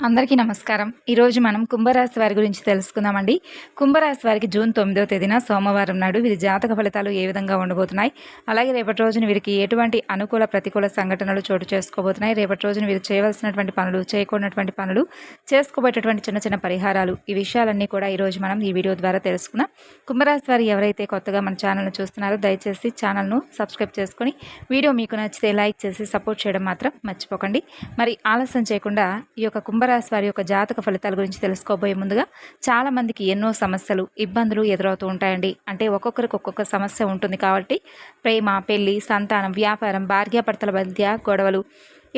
అందరికీ నమస్కారం. ఈరోజు మనం కుంభరాశి వారి గురించి తెలుసుకుందామండి. కుంభరాశి వారికి జూన్ 9వ తేదీన సోమవారం నాడు వీరి జాతక ఫలితాలు ఏ విధంగా ఉండబోతున్నాయి, అలాగే రేపటి రోజున వీరికి ఎటువంటి అనుకూల ప్రతికూల సంఘటనలు చోటు చేసుకోబోతున్నాయి, రేపటి రోజున వీరు చేయవలసినటువంటి పనులు, చేయకూడనటువంటి పనులు, చేసుకోబోయేటటువంటి చిన్న చిన్న పరిహారాలు, ఈ విషయాలన్నీ కూడా ఈరోజు మనం ఈ వీడియో ద్వారా తెలుసుకుందాం. కుంభరాశి వారు ఎవరైతే కొత్తగా మన ఛానల్ను చూస్తున్నారో దయచేసి ఛానల్ను సబ్స్క్రైబ్ చేసుకొని వీడియో మీకు నచ్చితే లైక్ చేసి సపోర్ట్ చేయడం మాత్రం మర్చిపోకండి. మరి ఆలస్యం చేయకుండా ఈ యొక్క కుంభరాశి వారి యొక్క జాతక ఫలితాల గురించి తెలుసుకోబోయే ముందుగా చాలా మందికి ఎన్నో సమస్యలు, ఇబ్బందులు ఎదురవుతూ ఉంటాయండి. అంటే ఒక్కొక్కరికి ఒక్కొక్క సమస్య ఉంటుంది కాబట్టి ప్రేమ, పెళ్లి, సంతానం, వ్యాపారం, భార్యాభర్తల మధ్య గొడవలు,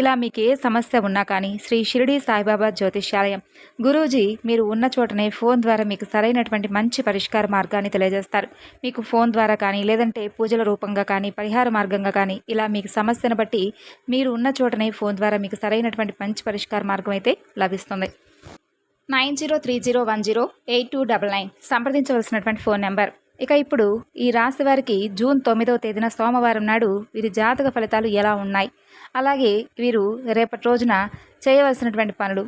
ఇలా మీకు ఏ సమస్య ఉన్నా కానీ శ్రీ షిరిడి సాయిబాబా జ్యోతిష్యాలయం గురూజీ మీరు ఉన్న చోటనే ఫోన్ ద్వారా మీకు సరైనటువంటి మంచి పరిష్కార మార్గాన్ని తెలియజేస్తారు. మీకు ఫోన్ ద్వారా కానీ, లేదంటే పూజల రూపంగా కానీ, పరిహార మార్గంగా కానీ, ఇలా మీకు సమస్యను బట్టి మీరు ఉన్న చోటనే ఫోన్ ద్వారా మీకు సరైనటువంటి మంచి పరిష్కార మార్గం అయితే లభిస్తుంది. 9030108299 సంప్రదించవలసినటువంటి ఫోన్ నెంబర్. ఇక ఇప్పుడు ఈ రాశి వారికి జూన్ 9వ తేదీన సోమవారం నాడు వీరి జాతక ఫలితాలు ఎలా ఉన్నాయి, అలాగే వీరు రేపటి రోజున చేయవలసినటువంటి పనులు,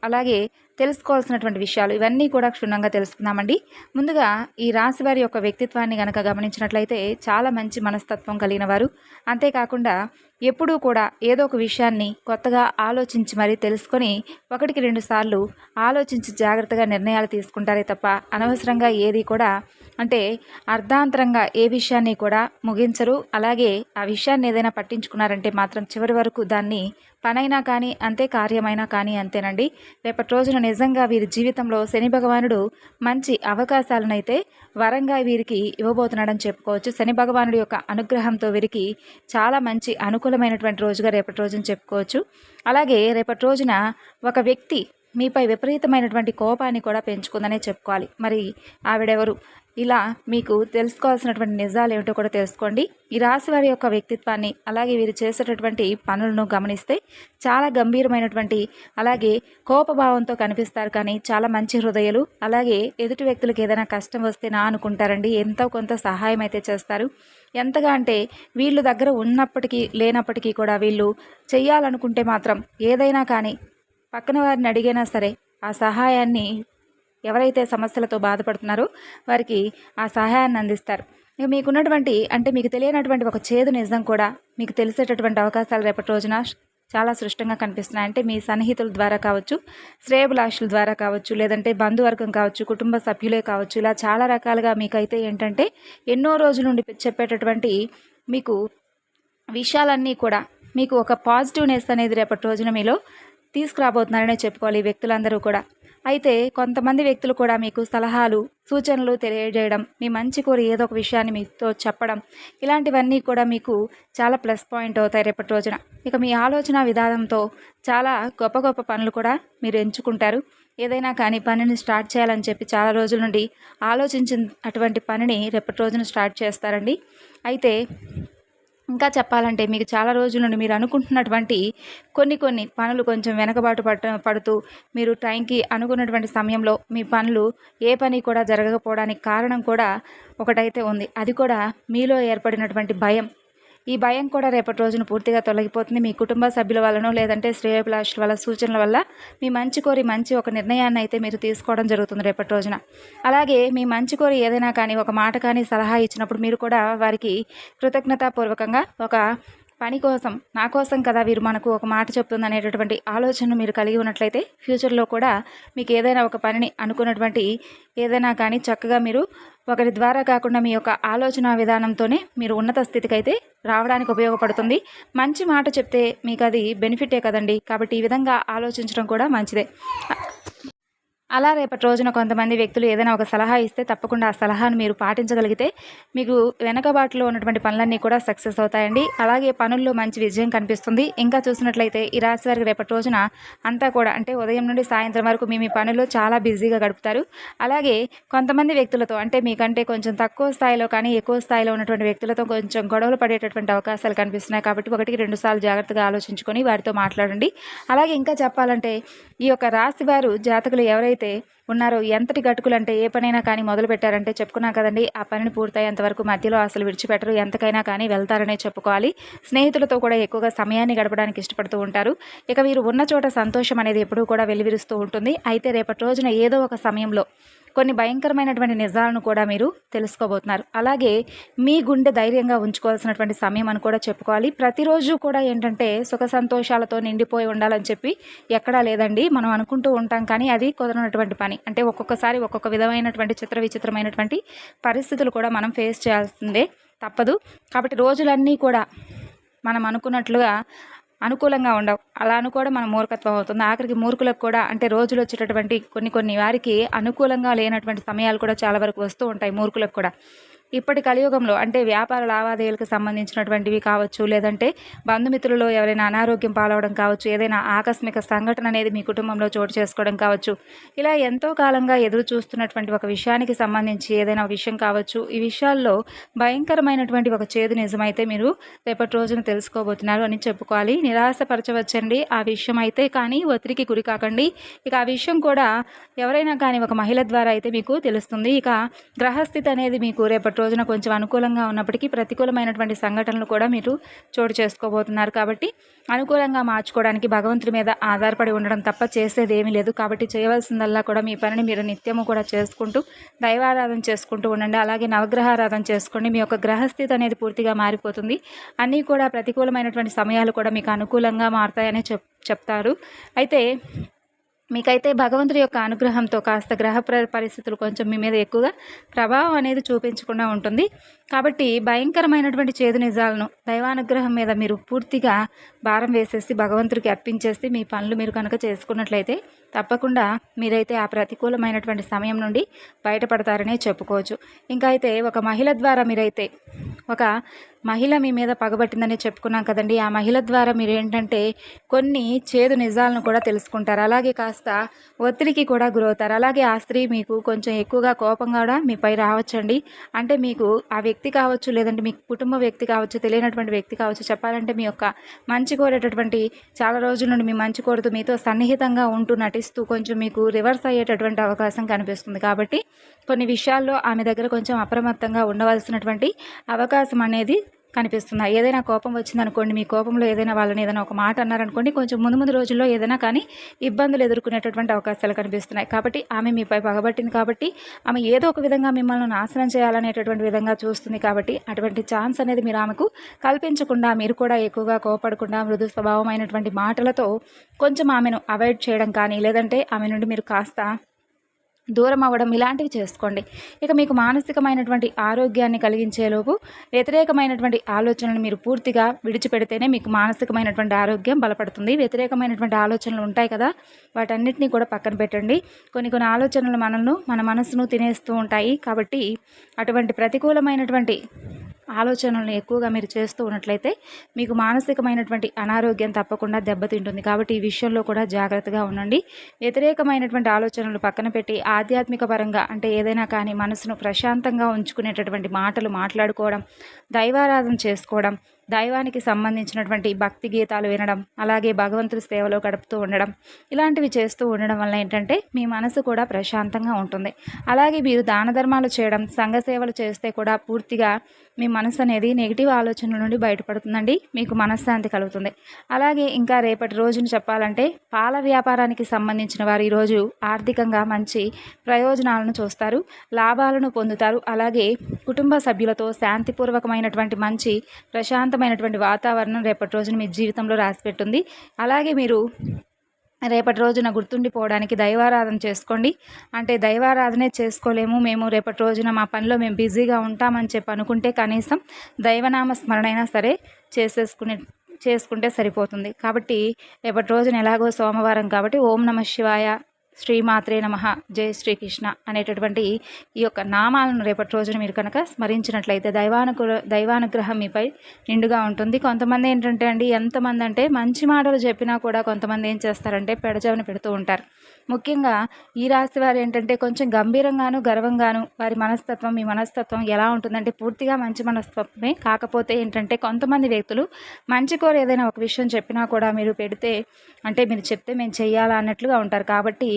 అలాగే తెలుసుకోవాల్సినటువంటి విషయాలు, ఇవన్నీ కూడా క్షుణ్ణంగా తెలుసుకుందామండి. ముందుగా ఈ రాశి వారి యొక్క వ్యక్తిత్వాన్ని గనక గమనించినట్లయితే చాలా మంచి మనస్తత్వం కలిగిన వారు. అంతేకాకుండా ఎప్పుడూ కూడా ఏదో ఒక విషయాన్ని కొత్తగా ఆలోచించి మరీ తెలుసుకొని 1-2 సార్లు ఆలోచించి జాగ్రత్తగా నిర్ణయాలు తీసుకుంటారే తప్ప అనవసరంగా ఏది కూడా అంటే అర్ధాంతరంగా ఏ విషయాన్ని కూడా ముగించరు. అలాగే ఆ విషయాన్ని ఏదైనా పట్టించుకున్నారంటే మాత్రం చివరి వరకు దాన్ని పనైనా కానీ అంతే, కార్యమైనా కానీ అంతేనండి. రేపటి రోజున నిజంగా వీరి జీవితంలో శని భగవానుడు మంచి అవకాశాలనైతే వరంగా వీరికి ఇవ్వబోతున్నాడని చెప్పుకోవచ్చు. శని భగవానుడి యొక్క అనుగ్రహంతో వీరికి చాలా మంచి అనుకూలమైనటువంటి రోజుగా రేపటి రోజున చెప్పుకోవచ్చు. అలాగే రేపటి రోజున ఒక వ్యక్తి మీపై విపరీతమైనటువంటి కోపాన్ని కూడా పెంచుకుందనే చెప్పుకోవాలి. మరి ఆవిడెవరు, ఇలా మీకు తెలుసుకోవాల్సినటువంటి నిజాలు ఏమిటో కూడా తెలుసుకోండి. ఈ రాశి వారి యొక్క వ్యక్తిత్వాన్ని, అలాగే వీరు చేసేటటువంటి పనులను గమనిస్తే చాలా గంభీరమైనటువంటి, అలాగే కోపభావంతో కనిపిస్తారు కానీ చాలా మంచి హృదయాలు. అలాగే ఎదుటి వ్యక్తులకు ఏదైనా కష్టం వస్తే నా అనుకుంటారండి, ఎంతో కొంత సహాయం అయితే చేస్తారు. ఎంతగా అంటే వీళ్ళు దగ్గర ఉన్నప్పటికీ లేనప్పటికీ కూడా వీళ్ళు చెయ్యాలనుకుంటే మాత్రం ఏదైనా కానీ పక్కన వారిని అడిగైనా సరే ఆ సహాయాన్ని, ఎవరైతే సమస్యలతో బాధపడుతున్నారో వారికి ఆ సహాయాన్ని అందిస్తారు. ఇక మీకున్నటువంటి అంటే మీకు తెలియనటువంటి ఒక చేదు నిజం కూడా మీకు తెలిసేటటువంటి అవకాశాలు రేపటి రోజున చాలా సృష్టంగా కనిపిస్తున్నాయి. అంటే మీ సన్నిహితుల ద్వారా కావచ్చు, శ్రేయభిలాషుల ద్వారా కావచ్చు, లేదంటే బంధువర్గం కావచ్చు, కుటుంబ సభ్యులే కావచ్చు, ఇలా చాలా రకాలుగా మీకైతే ఏంటంటే ఎన్నో రోజుల నుండి చెప్పేటటువంటి మీకు విషయాలన్నీ కూడా మీకు ఒక పాజిటివ్నెస్ అనేది రేపటి రోజున మీలో తీసుకురాబోతున్నారనే చెప్పుకోవాలి ఈ వ్యక్తులందరూ కూడా. అయితే కొంతమంది వ్యక్తులు కూడా మీకు సలహాలు, సూచనలు తెలియజేయడం, మీ మంచి కోరి ఏదో ఒక విషయాన్ని మీతో చెప్పడం, ఇలాంటివన్నీ కూడా మీకు చాలా ప్లస్ పాయింట్ అవుతాయి రేపటి రోజున. ఇక మీ ఆలోచన విధానంతో చాలా గొప్ప గొప్ప పనులు కూడా మీరు ఎంచుకుంటారు. ఏదైనా కానీ పనిని స్టార్ట్ చేయాలని చెప్పి చాలా రోజుల నుండి ఆలోచించిన అటువంటి పనిని రేపటి రోజున స్టార్ట్ చేస్తారండి. అయితే ఇంకా చెప్పాలంటే మీకు చాలా రోజుల నుండి మీరు అనుకుంటున్నటువంటి కొన్ని పనులు కొంచెం వెనకబాటు పడుతూ మీరు టైంకి అనుకున్నటువంటి సమయంలో మీ పనులు ఏ పని కూడా జరగకపోవడానికి కారణం కూడా ఒకటైతే ఉంది. అది కూడా మీలో ఏర్పడినటువంటి భయం. ఈ భయం కూడా రేపటి రోజున పూర్తిగా తొలగిపోతుంది. మీ కుటుంబ సభ్యుల వల్లనో, లేదంటే శ్రేయోభిలాషుల వల్ల, సూచనల వల్ల మీ మంచి కోరి మంచి ఒక నిర్ణయాన్ని అయితే మీరు తీసుకోవడం జరుగుతుంది రేపటి రోజున. అలాగే మీ మంచి కోరి ఏదైనా కానీ ఒక మాట కానీ సలహా ఇచ్చినప్పుడు మీరు కూడా వారికి కృతజ్ఞతాపూర్వకంగా ఒక పని కోసం, నా కోసం కదా వీరు మనకు ఒక మాట చెప్తుంది అనేటటువంటి ఆలోచనను మీరు కలిగి ఉన్నట్లయితే ఫ్యూచర్లో కూడా మీకు ఏదైనా ఒక పనిని అనుకున్నటువంటి ఏదైనా కానీ చక్కగా మీరు ఒకరి ద్వారా కాకుండా మీ యొక్క ఆలోచన విధానంతోనే మీరు ఉన్నత స్థితికి అయితే రావడానికి ఉపయోగపడుతుంది. మంచి మాట చెప్తే మీకు అది బెనిఫిటే కదండి. కాబట్టి ఈ విధంగా ఆలోచించడం కూడా మంచిదే. అలా రేపటి రోజున కొంతమంది వ్యక్తులు ఏదైనా ఒక సలహా ఇస్తే తప్పకుండా ఆ సలహాను మీరు పాటించగలిగితే మీకు వెనకబాటులో ఉన్నటువంటి పనులన్నీ కూడా సక్సెస్ అవుతాయండి. అలాగే పనుల్లో మంచి విజయం కనిపిస్తుంది. ఇంకా చూసినట్లయితే ఈ రాశి వారికి రేపటి రోజున అంతా కూడా అంటే ఉదయం నుండి సాయంత్రం వరకు మీ పనుల్లో చాలా బిజీగా గడుపుతారు. అలాగే కొంతమంది వ్యక్తులతో అంటే మీకంటే కొంచెం తక్కువ స్థాయిలో కానీ ఎక్కువ స్థాయిలో ఉన్నటువంటి వ్యక్తులతో కొంచెం గొడవలు పడేటటువంటి అవకాశాలు కనిపిస్తున్నాయి. కాబట్టి 1-2 సార్లు జాగ్రత్తగా ఆలోచించుకొని వారితో మాట్లాడండి. అలాగే ఇంకా చెప్పాలంటే ఈ యొక్క రాశి వారు జాతకులు ఎవరైతే ఎవరైతే ఉన్నారో ఎంతటి గట్టుకులంటే ఏ పనైనా కానీ మొదలు పెట్టారంటే చెప్పుకున్నా కదండి, ఆ పనిని పూర్తయ్యేంత వరకు మధ్యలో అసలు విడిచిపెట్టరు, ఎంతకైనా కానీ వెళ్తారనే చెప్పుకోవాలి. స్నేహితులతో కూడా ఎక్కువగా సమయాన్ని గడపడానికి ఇష్టపడుతూ ఉంటారు. ఇక వీరు ఉన్న చోట సంతోషం అనేది ఎప్పుడూ కూడా వెల్లివిరుస్తూ ఉంటుంది. అయితే రేపటి రోజున ఏదో ఒక సమయంలో కొన్ని భయంకరమైనటువంటి నిజాలను కూడా మీరు తెలుసుకోబోతున్నారు. అలాగే మీ గుండె ధైర్యంగా ఉంచుకోవాల్సినటువంటి సమయం అని కూడా చెప్పుకోవాలి. ప్రతిరోజు కూడా ఏంటంటే సుఖ సంతోషాలతో నిండిపోయి ఉండాలని చెప్పి ఎక్కడా లేదండి. మనం అనుకుంటూ ఉంటాం కానీ అది కుదరనటువంటి పని. అంటే ఒక్కొక్కసారి ఒక్కొక్క విధమైనటువంటి విచిత్రమైనటువంటి పరిస్థితులు కూడా మనం ఫేస్ చేయాల్సిందే, తప్పదు. కాబట్టి రోజులన్నీ కూడా మనం అనుకున్నట్లుగా అనుకూలంగా ఉండవు. అలా అనుకోవడం మన మూర్ఖత్వం అవుతుంది. ఆఖరికి మూర్ఖులకు కూడా అంటే రోజులు వచ్చేటటువంటి కొన్ని వారికి అనుకూలంగా లేనటువంటి సమయాలు కూడా చాలా వరకు వస్తూ ఉంటాయి మూర్ఖులకు కూడా. ఇప్పటి కలియుగంలో అంటే వ్యాపార లావాదేవీలకు సంబంధించినటువంటివి కావచ్చు, లేదంటే బంధుమిత్రులలో ఎవరైనా అనారోగ్యం పాలవడం కావచ్చు, ఏదైనా ఆకస్మిక సంఘటన అనేది మీ కుటుంబంలో చోటు చేసుకోవడం కావచ్చు, ఇలా ఎంతో కాలంగా ఎదురు చూస్తున్నటువంటి ఒక విషయానికి సంబంధించి ఏదైనా విషయం కావచ్చు. ఈ విషయాల్లో భయంకరమైనటువంటి ఒక చేదు నిజమైతే మీరు రేపటి రోజున తెలుసుకోబోతున్నారు అని చెప్పుకోవాలి. నిరాశపరచవచ్చండి ఆ విషయం అయితే, కానీ ఒత్తిడికి గురి కాకండి. ఇక ఆ విషయం కూడా ఎవరైనా కానీ ఒక మహిళ ద్వారా అయితే మీకు తెలుస్తుంది. ఇక గ్రహస్థితి అనేది మీకు రేపటి రోజున కొంచెం అనుకూలంగా ఉన్నప్పటికీ ప్రతికూలమైనటువంటి సంఘటనలు కూడా మీరు చోటు చేసుకోబోతున్నారు. కాబట్టి అనుకూలంగా మార్చుకోవడానికి భగవంతుడి మీద ఆధారపడి ఉండడం తప్ప చేసేది ఏమీ లేదు. కాబట్టి చేయవలసిందల్లా కూడా మీ పనిని మీరు నిత్యము కూడా చేసుకుంటూ దైవారాధన చేసుకుంటూ ఉండండి. అలాగే నవగ్రహారాధన చేసుకోండి. మీ యొక్క గ్రహస్థితి అనేది పూర్తిగా మారిపోతుంది. అన్నీ కూడా ప్రతికూలమైనటువంటి సమయాలు కూడా మీకు అనుకూలంగా మారుతాయని చెప్తారు. అయితే మీకైతే భగవంతుడి యొక్క అనుగ్రహంతో కాస్త గ్రహ పరిస్థితులు కొంచెం మీ మీద ఎక్కువగా ప్రభావం అనేది చూపించకుండా ఉంటుంది. కాబట్టి భయంకరమైనటువంటి చేదు నిజాలను దైవానుగ్రహం మీద మీరు పూర్తిగా భారం వేసేసి భగవంతుడికి అర్పించేసి మీ పనులు మీరు కనుక చేసుకున్నట్లయితే తప్పకుండా మీరైతే ఆ ప్రతికూలమైనటువంటి సమయం నుండి బయటపడతారనే చెప్పుకోవచ్చు. ఇంకా అయితే ఒక మహిళ ద్వారా మీరైతే ఒక మహిళ మీ మీద పగబట్టిందని చెప్పుకున్నాం కదండి. ఆ మహిళ ద్వారా మీరు ఏంటంటే కొన్ని చేదు నిజాలను కూడా తెలుసుకుంటారు. అలాగే కాస్త ఒత్తిడికి కూడా గురవుతారు. అలాగే ఆ స్త్రీ మీకు కొంచెం ఎక్కువగా కోపం కూడా మీపై రావచ్చండి. అంటే మీకు ఆ వ్యక్తి కావచ్చు, లేదంటే మీ కుటుంబ వ్యక్తి కావచ్చు, తెలియనటువంటి వ్యక్తి కావచ్చు, చెప్పాలంటే మీ యొక్క మంచి కోరేటటువంటి చాలా రోజుల నుండి మీ మంచి కోరుతూ మీతో సన్నిహితంగా ఉంటూ నటిస్తూ కొంచెం మీకు రివర్స్ అయ్యేటటువంటి అవకాశం కనిపిస్తుంది. కాబట్టి కొన్ని విషయాల్లో ఆమె దగ్గర కొంచెం అప్రమత్తంగా ఉండవలసినటువంటి అవకాశం అనేది కనిపిస్తుంది. ఏదైనా కోపం వచ్చిందనుకోండి, మీ కోపంలో ఏదైనా వాళ్ళని ఏదైనా ఒక మాట అన్నారనుకోండి, కొంచెం ముందు రోజుల్లో ఏదైనా కానీ ఇబ్బందులు ఎదుర్కొనేటటువంటి అవకాశాలు కనిపిస్తున్నాయి. కాబట్టి ఆమె మీపై పగబట్టింది కాబట్టి ఆమె ఏదో ఒక విధంగా మిమ్మల్ని నాశనం చేయాలనేటటువంటి విధంగా చూస్తుంది. కాబట్టి అటువంటి ఛాన్స్ అనేది మీరు ఆమెకు కల్పించకుండా మీరు కూడా ఎక్కువగా కోపడకుండా మృదు స్వభావమైనటువంటి మాటలతో కొంచెం ఆమెను అవాయిడ్ చేయడం కానీ, లేదంటే ఆమె నుండి మీరు కాస్త దూరం అవ్వడం ఇలాంటివి చేసుకోండి. ఇక మీకు మానసికమైనటువంటి ఆరోగ్యాన్ని కలిగించేలోపు వ్యతిరేకమైనటువంటి ఆలోచనలు మీరు పూర్తిగా విడిచిపెడితేనే మీకు మానసికమైనటువంటి ఆరోగ్యం బలపడుతుంది. వ్యతిరేకమైనటువంటి ఆలోచనలు ఉంటాయి కదా, వాటన్నిటినీ కూడా పక్కన పెట్టండి. కొన్ని ఆలోచనలు మన మనసును తినేస్తూ ఉంటాయి. కాబట్టి అటువంటి ప్రతికూలమైనటువంటి ఆలోచనలను ఎక్కువగా మీరు చేస్తూ ఉన్నట్లయితే మీకు మానసికమైనటువంటి అనారోగ్యం తప్పకుండా దెబ్బతింటుంది. కాబట్టి ఈ విషయంలో కూడా జాగ్రత్తగా ఉండండి. వ్యతిరేకమైనటువంటి ఆలోచనలు పక్కన పెట్టి ఆధ్యాత్మిక పరంగా అంటే ఏదైనా కానీ మనసును ప్రశాంతంగా ఉంచుకునేటటువంటి మాటలు మాట్లాడుకోవడం, దైవారాధన చేసుకోవడం, దైవానికి సంబంధించినటువంటి భక్తి గీతాలు వినడం, అలాగే భగవంతుడి సేవలో గడుపుతూ ఉండడం, ఇలాంటివి చేస్తూ ఉండడం వల్ల ఏంటంటే మీ మనసు కూడా ప్రశాంతంగా ఉంటుంది. అలాగే మీరు దాన ధర్మాలు చేయడం, సంఘ సేవలు చేస్తే కూడా పూర్తిగా మీ మనసు అనేది నెగిటివ్ ఆలోచనల నుండి బయటపడుతుందండి. మీకు మనశ్శాంతి కలుగుతుంది. అలాగే ఇంకా రేపటి రోజున చెప్పాలంటే పాల వ్యాపారానికి సంబంధించిన వారు ఈరోజు ఆర్థికంగా మంచి ప్రయోజనాలను చూస్తారు, లాభాలను పొందుతారు. అలాగే కుటుంబ సభ్యులతో శాంతిపూర్వకమైనటువంటి మంచి ప్రశాంతమైనటువంటి వాతావరణం రేపటి రోజున మీ జీవితంలో రాసిపెట్టుంది. అలాగే మీరు రేపటి రోజున గుర్తుండిపోవడానికి దైవారాధన చేసుకోండి. అంటే దైవారాధనే చేసుకోలేము మేము రేపటి రోజున మా పనిలో మేము బిజీగా ఉంటామని చెప్పి అనుకుంటే కనీసం దైవనామ స్మరణ అయినా సరే చేసుకుంటే సరిపోతుంది. కాబట్టి రేపటి రోజున ఎలాగో సోమవారం కాబట్టి ఓం నమః శివాయ, శ్రీమాత్రే నమః, జై శ్రీకృష్ణ అనేటటువంటి ఈ యొక్క నామాలను రేపటి రోజున మీరు కనుక స్మరించినట్లయితే దైవానుగ్రహం మీపై నిండుగా ఉంటుంది. కొంతమంది ఏంటంటే అండి, ఎంతమంది అంటే మంచి మాటలు చెప్పినా కూడా కొంతమంది ఏం చేస్తారంటే పెడచెవిన పెడుతూ ఉంటారు. ముఖ్యంగా ఈ రాశి వారు ఏంటంటే కొంచెం గంభీరంగాను గర్వంగాను వారి మనస్తత్వం మీ మనస్తత్వం ఎలా ఉంటుందంటే పూర్తిగా మంచి మనస్తత్వమే. కాకపోతే ఏంటంటే కొంతమంది వ్యక్తులు మంచి కోరు ఏదైనా ఒక విషయం చెప్పినా కూడా మీరు పెడితే అంటే మీరు చెప్తే మేము చెయ్యాలా అన్నట్లుగా ఉంటారు. కాబట్టి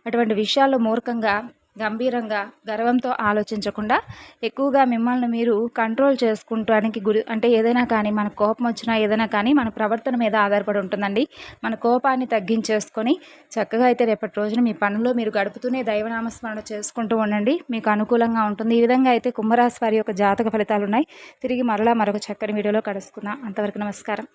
అటువంటి విషయాల్లో మూర్ఖంగా, గంభీరంగా, గర్వంతో ఆలోచించకుండా ఎక్కువగా మిమ్మల్ని మీరు కంట్రోల్ చేసుకోవటానికి అంటే ఏదైనా కానీ మన కోపం వచ్చినా ఏదైనా కానీ మన ప్రవర్తన మీద ఆధారపడి ఉంటుందండి. మన కోపాన్ని తగ్గించేసుకొని చక్కగా అయితే రేపటి రోజున మీ పనుల్లో మీరు గడుపుతూనే దైవనామస్మరణ చేసుకుంటూ ఉండండి. మీకు అనుకూలంగా ఉంటుంది. ఈ విధంగా అయితే కుంభరాశి వారి యొక్క జాతక ఫలితాలు ఉన్నాయి. తిరిగి మరలా మరొక చక్కని వీడియోలో కలుసుకుందాం. అంతవరకు నమస్కారం.